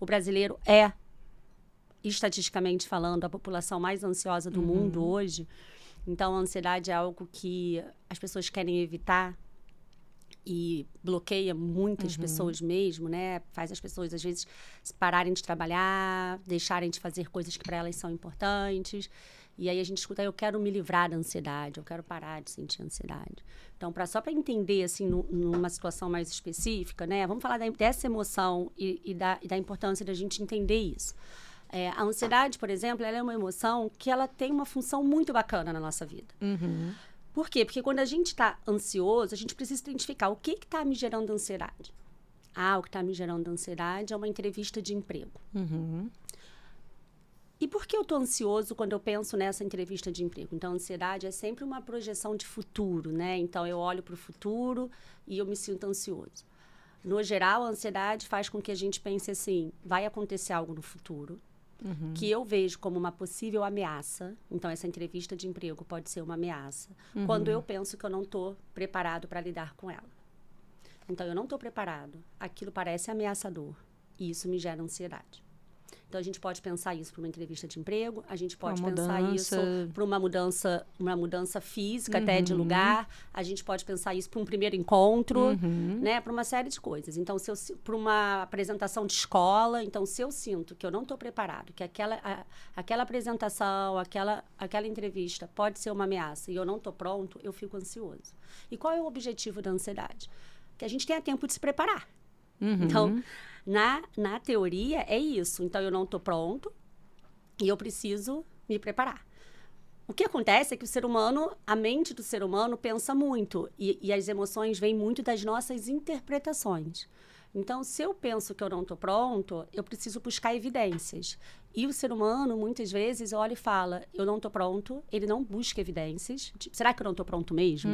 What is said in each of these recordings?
o brasileiro é, estatisticamente falando, a população mais ansiosa do mundo hoje. Então, a ansiedade é algo que as pessoas querem evitar e bloqueia muitas pessoas mesmo, né? Faz as pessoas, às vezes, pararem de trabalhar, deixarem de fazer coisas que para elas são importantes. E aí a gente escuta, eu quero me livrar da ansiedade, eu quero parar de sentir ansiedade. Então, só para entender, assim, numa situação mais específica, né? Vamos falar dessa emoção e da importância da gente entender isso. A ansiedade, por exemplo, ela é uma emoção que ela tem uma função muito bacana na nossa vida. Por quê? Porque quando a gente está ansioso, a gente precisa identificar o que está me gerando ansiedade. O que está me gerando ansiedade é uma entrevista de emprego. E por que eu estou ansioso quando eu penso nessa entrevista de emprego? Então, a ansiedade é sempre uma projeção de futuro, né? Então, eu olho para o futuro e eu me sinto ansioso. No geral, a ansiedade faz com que a gente pense assim, vai acontecer algo no futuro, que eu vejo como uma possível ameaça. Então, essa entrevista de emprego pode ser uma ameaça. Quando eu penso que eu não estou preparado para lidar com ela. Então, eu não estou preparado. Aquilo parece ameaçador. E isso me gera ansiedade. Então, a gente pode pensar isso para uma entrevista de emprego, a gente pode pensar isso para uma mudança física até de lugar, a gente pode pensar isso para um primeiro encontro, né? Para uma série de coisas. Então, para uma apresentação de escola, então, se eu sinto que eu não estou preparado, que aquela apresentação, aquela entrevista pode ser uma ameaça e eu não estou pronto, eu fico ansioso. E qual é o objetivo da ansiedade? Que a gente tenha tempo de se preparar. Então, na teoria, é isso. Então, eu não estou pronto e eu preciso me preparar. O que acontece é que o ser humano, a mente do ser humano pensa muito. E as emoções vêm muito das nossas interpretações. Então, se eu penso que eu não estou pronto, eu preciso buscar evidências. E o ser humano, muitas vezes, olha e fala, eu não estou pronto, ele não busca evidências. Tipo, será que eu não estou pronto mesmo?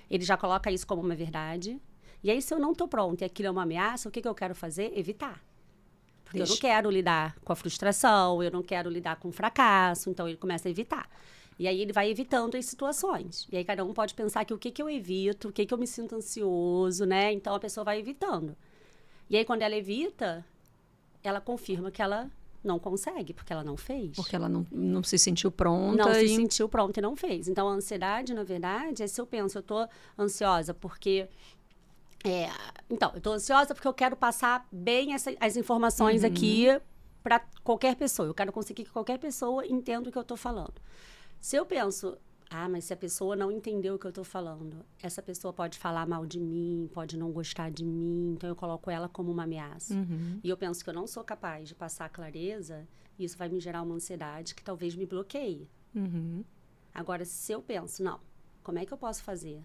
Ele já coloca isso como uma verdade. E aí, se eu não estou pronta e aquilo é uma ameaça, o que eu quero fazer? Evitar. Porque eu não quero lidar com a frustração, eu não quero lidar com o fracasso, então ele começa a evitar. E aí ele vai evitando as situações. E aí cada um pode pensar que o que eu evito, o que eu me sinto ansioso, né? Então a pessoa vai evitando. E aí quando ela evita, ela confirma que ela não consegue, porque ela não fez. Porque ela não se sentiu pronta. Não se sentiu pronta e não fez. Então a ansiedade, na verdade, é se eu penso, eu estou ansiosa porque... Então, eu estou ansiosa porque eu quero passar bem as informações aqui para qualquer pessoa. Eu quero conseguir que qualquer pessoa entenda o que eu estou falando. Se eu penso, mas se a pessoa não entendeu o que eu estou falando, essa pessoa pode falar mal de mim, pode não gostar de mim, então eu coloco ela como uma ameaça. E eu penso que eu não sou capaz de passar clareza, e isso vai me gerar uma ansiedade que talvez me bloqueie. Agora, se eu penso, não, como é que eu posso fazer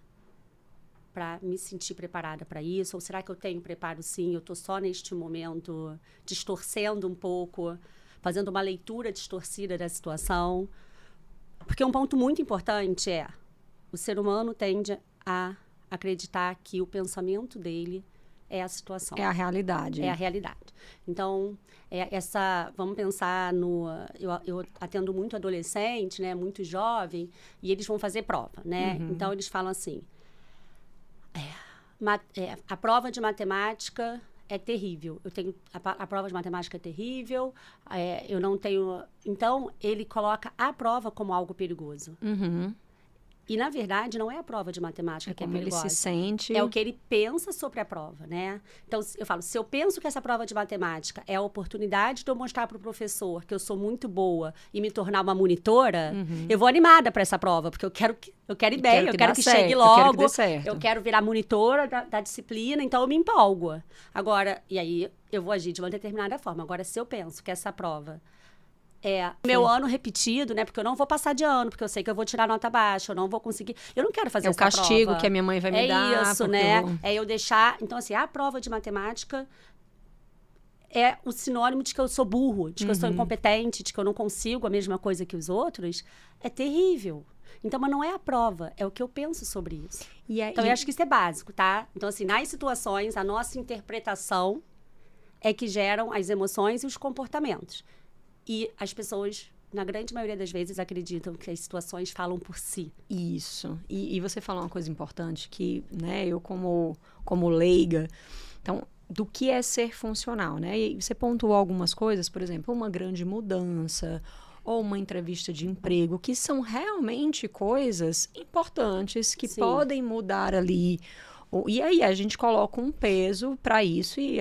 para me sentir preparada para isso? Ou será que eu tenho preparo sim? Eu estou só neste momento distorcendo um pouco, fazendo uma leitura distorcida da situação. Porque um ponto muito importante é o ser humano tende a acreditar que o pensamento dele é a situação. É a realidade. É a realidade. Então, vamos pensar eu atendo muito adolescente, né, muito jovem, e eles vão fazer prova, né? Então, eles falam assim, a prova de matemática é terrível. A prova de matemática é terrível, eu não tenho... Então, ele coloca a prova como algo perigoso. E, na verdade, não é a prova de matemática que é perigosa. Ele se sente... É o que ele pensa sobre a prova, né? Então, eu falo, se eu penso que essa prova de matemática é a oportunidade de eu mostrar para o professor que eu sou muito boa e me tornar uma monitora, eu vou animada para essa prova, porque eu quero ir bem, eu quero que chegue logo, eu quero virar monitora da disciplina, então eu me empolgo. Agora, e aí eu vou agir de uma determinada forma. Agora, se eu penso que essa prova... meu ano repetido, né? Porque eu não vou passar de ano, porque eu sei que eu vou tirar nota baixa, eu não vou conseguir... Eu não quero fazer essa prova. É o castigo que a minha mãe vai me dar. É isso, né? É eu deixar... Então, assim, a prova de matemática é o sinônimo de que eu sou burro, de que eu sou incompetente, de que eu não consigo a mesma coisa que os outros. É terrível. Então, mas não é a prova, é o que eu penso sobre isso. Então, eu acho que isso é básico, tá? Então, assim, nas situações, a nossa interpretação é que geram as emoções e os comportamentos. E as pessoas, na grande maioria das vezes, acreditam que as situações falam por si. Isso. E você falou uma coisa importante que, né, eu como leiga... Então, do que é ser funcional, né? E você pontuou algumas coisas, por exemplo, uma grande mudança ou uma entrevista de emprego, que são realmente coisas importantes que Sim. podem mudar ali. E aí a gente coloca um peso para isso e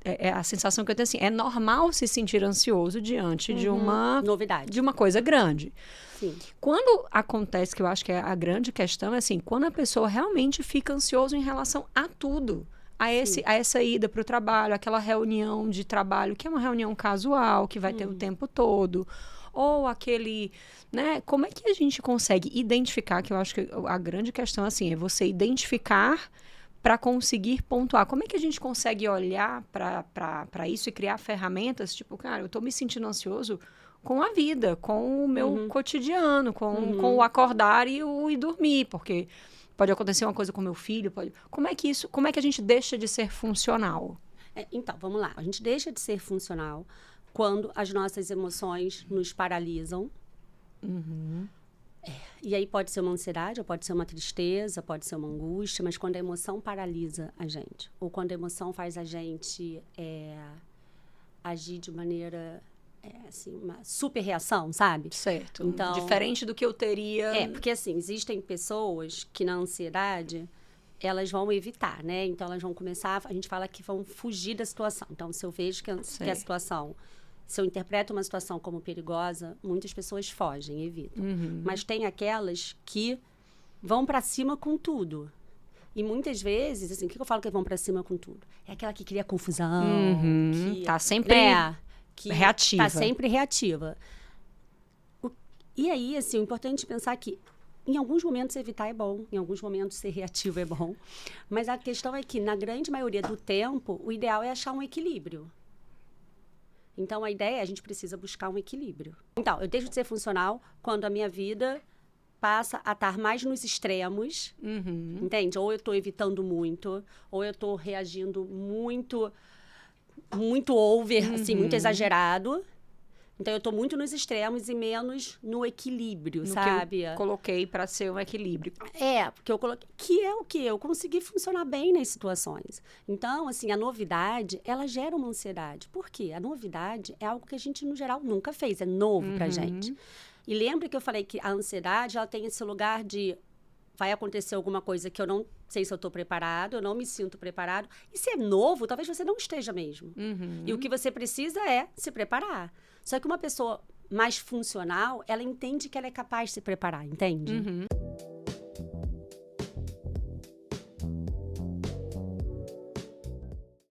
é a sensação que eu tenho assim, é normal se sentir ansioso diante de uma novidade, de uma coisa grande. Sim. Quando acontece, que eu acho que é a grande questão, é assim, quando a pessoa realmente fica ansiosa em relação a tudo. A essa ida para o trabalho, aquela reunião de trabalho, que é uma reunião casual, que vai ter o tempo todo. Ou aquele, né? Como é que a gente consegue identificar, que eu acho que a grande questão, assim, é você identificar para conseguir pontuar. Como é que a gente consegue olhar para isso e criar ferramentas? Tipo, cara, eu estou me sentindo ansioso com a vida, com o meu cotidiano, com o acordar e o dormir, porque pode acontecer uma coisa com meu filho, pode... Como é que a gente deixa de ser funcional? Então, vamos lá. A gente deixa de ser funcional quando as nossas emoções nos paralisam. E aí pode ser uma ansiedade, ou pode ser uma tristeza, pode ser uma angústia, mas quando a emoção paralisa a gente, ou quando a emoção faz a gente agir de maneira... assim, uma super reação, sabe? Certo. Então, diferente do que eu teria... porque assim, existem pessoas que na ansiedade, elas vão evitar, né? Então, elas vão começar, a gente fala que vão fugir da situação. Então, se eu vejo que a situação, se eu interpreto uma situação como perigosa, muitas pessoas fogem, evitam. Mas tem aquelas que vão pra cima com tudo. E muitas vezes, assim, o que eu falo que vão pra cima com tudo? É aquela que cria confusão, que... Tá sempre... que reativa. Está sempre reativa. E aí, assim, o importante é pensar que em alguns momentos evitar é bom, em alguns momentos ser reativo é bom. Mas a questão é que, na grande maioria do tempo, o ideal é achar um equilíbrio. Então, a ideia é a gente precisa buscar um equilíbrio. Então, eu deixo de ser funcional quando a minha vida passa a estar mais nos extremos, entende? Ou eu estou evitando muito, ou eu estou reagindo muito over, assim, muito exagerado. Então, eu estou muito nos extremos e menos no equilíbrio, sabe? Que eu coloquei para ser um equilíbrio. Porque eu coloquei... Que é o quê? Eu consegui funcionar bem nas situações. Então, assim, a novidade, ela gera uma ansiedade. Por quê? A novidade é algo que a gente, no geral, nunca fez. É novo pra gente. E lembra que eu falei que a ansiedade, ela tem esse lugar de... Vai acontecer alguma coisa que eu não sei se eu estou preparado, eu não me sinto preparado. E se é novo, talvez você não esteja mesmo. E o que você precisa é se preparar. Só que uma pessoa mais funcional, ela entende que ela é capaz de se preparar, entende?